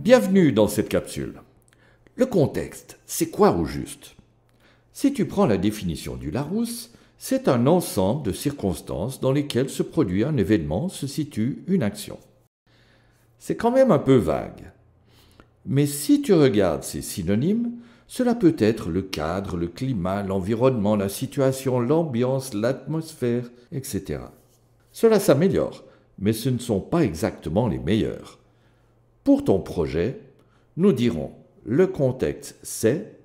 Bienvenue dans cette capsule. Le contexte, c'est quoi au juste? Si tu prends la définition du Larousse, c'est un ensemble de circonstances dans lesquelles se produit un événement, se situe une action. C'est quand même un peu vague. Mais si tu regardes ces synonymes, cela peut être le cadre, le climat, l'environnement, la situation, l'ambiance, l'atmosphère, etc. Cela s'améliore, mais ce ne sont pas exactement les meilleurs. Pour ton projet, nous dirons le contexte c'est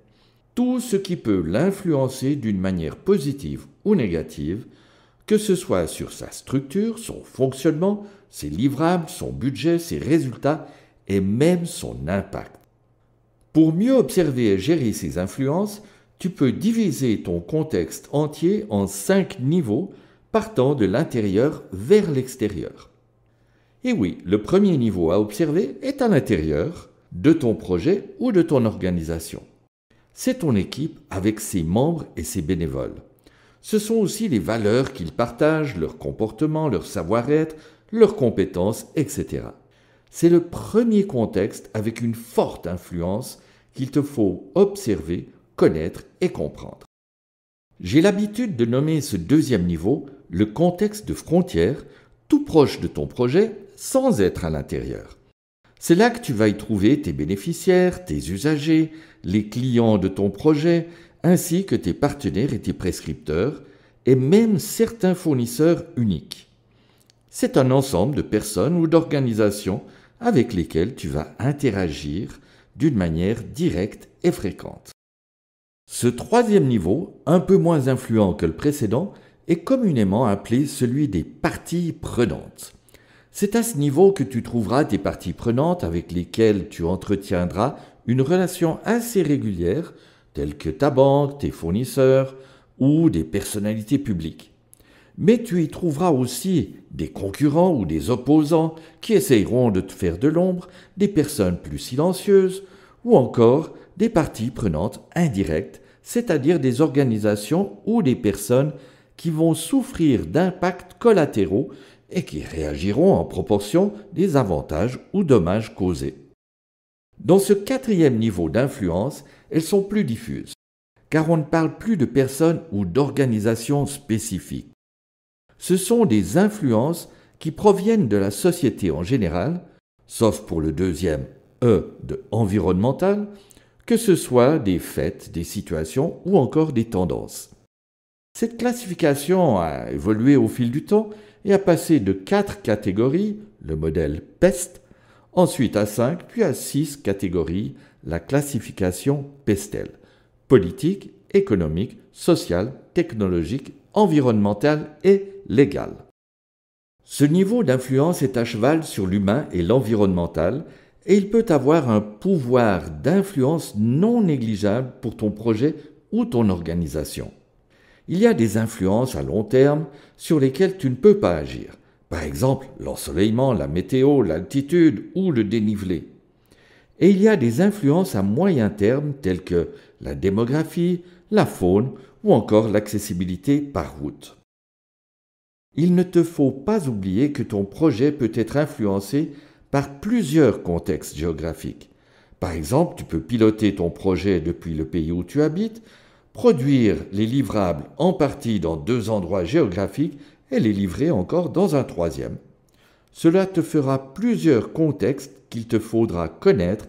tout ce qui peut l'influencer d'une manière positive ou négative, que ce soit sur sa structure, son fonctionnement, ses livrables, son budget, ses résultats et même son impact. Pour mieux observer et gérer ces influences, tu peux diviser ton contexte entier en 5 niveaux partant de l'intérieur vers l'extérieur. Et oui, le premier niveau à observer est à l'intérieur de ton projet ou de ton organisation. C'est ton équipe avec ses membres et ses bénévoles. Ce sont aussi les valeurs qu'ils partagent, leur comportement, leur savoir-être, leurs compétences, etc. C'est le premier contexte avec une forte influence qu'il te faut observer, connaître et comprendre. J'ai l'habitude de nommer ce deuxième niveau le contexte de frontière, tout proche de ton projet sans être à l'intérieur. C'est là que tu vas y trouver tes bénéficiaires, tes usagers, les clients de ton projet, ainsi que tes partenaires et tes prescripteurs, et même certains fournisseurs uniques. C'est un ensemble de personnes ou d'organisations avec lesquelles tu vas interagir d'une manière directe et fréquente. Ce troisième niveau, un peu moins influent que le précédent, est communément appelé celui des parties prenantes. C'est à ce niveau que tu trouveras tes parties prenantes avec lesquelles tu entretiendras une relation assez régulière, telles que ta banque, tes fournisseurs ou des personnalités publiques. Mais tu y trouveras aussi des concurrents ou des opposants qui essayeront de te faire de l'ombre, des personnes plus silencieuses ou encore des parties prenantes indirectes, c'est-à-dire des organisations ou des personnes qui vont souffrir d'impacts collatéraux et qui réagiront en proportion des avantages ou dommages causés. Dans ce quatrième niveau d'influence, elles sont plus diffuses, car on ne parle plus de personnes ou d'organisations spécifiques. Ce sont des influences qui proviennent de la société en général, sauf pour le deuxième E de environnemental, que ce soit des faits, des situations ou encore des tendances. Cette classification a évolué au fil du temps et a passé de 4 catégories, le modèle PEST, ensuite à 5, puis à 6 catégories, la classification PESTEL, politique, économique, sociale, technologique, environnementale et légale. Ce niveau d'influence est à cheval sur l'humain et l'environnemental et il peut avoir un pouvoir d'influence non négligeable pour ton projet ou ton organisation. Il y a des influences à long terme sur lesquelles tu ne peux pas agir. Par exemple, l'ensoleillement, la météo, l'altitude ou le dénivelé. Et il y a des influences à moyen terme telles que la démographie, la faune ou encore l'accessibilité par route. Il ne te faut pas oublier que ton projet peut être influencé par plusieurs contextes géographiques. Par exemple, tu peux piloter ton projet depuis le pays où tu habites, produire les livrables en partie dans 2 endroits géographiques et les livrer encore dans un 3e. Cela te fera plusieurs contextes qu'il te faudra connaître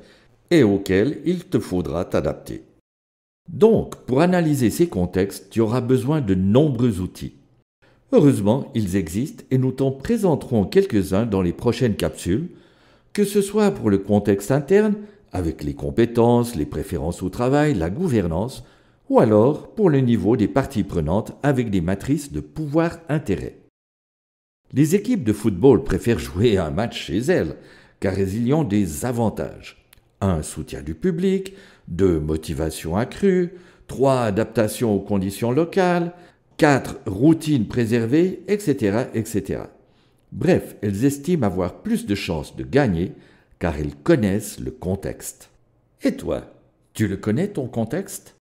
et auxquels il te faudra t'adapter. Donc, pour analyser ces contextes, tu auras besoin de nombreux outils. Heureusement, ils existent et nous t'en présenterons quelques-uns dans les prochaines capsules, que ce soit pour le contexte interne, avec les compétences, les préférences au travail, la gouvernance, ou alors pour le niveau des parties prenantes avec des matrices de pouvoir-intérêt. Les équipes de football préfèrent jouer un match chez elles, car elles y ont des avantages. 1. Soutien du public, 2. Motivation accrue, 3. Adaptation aux conditions locales, 4. Routine préservée, etc., etc. Bref, elles estiment avoir plus de chances de gagner, car elles connaissent le contexte. Et toi, tu le connais ton contexte ?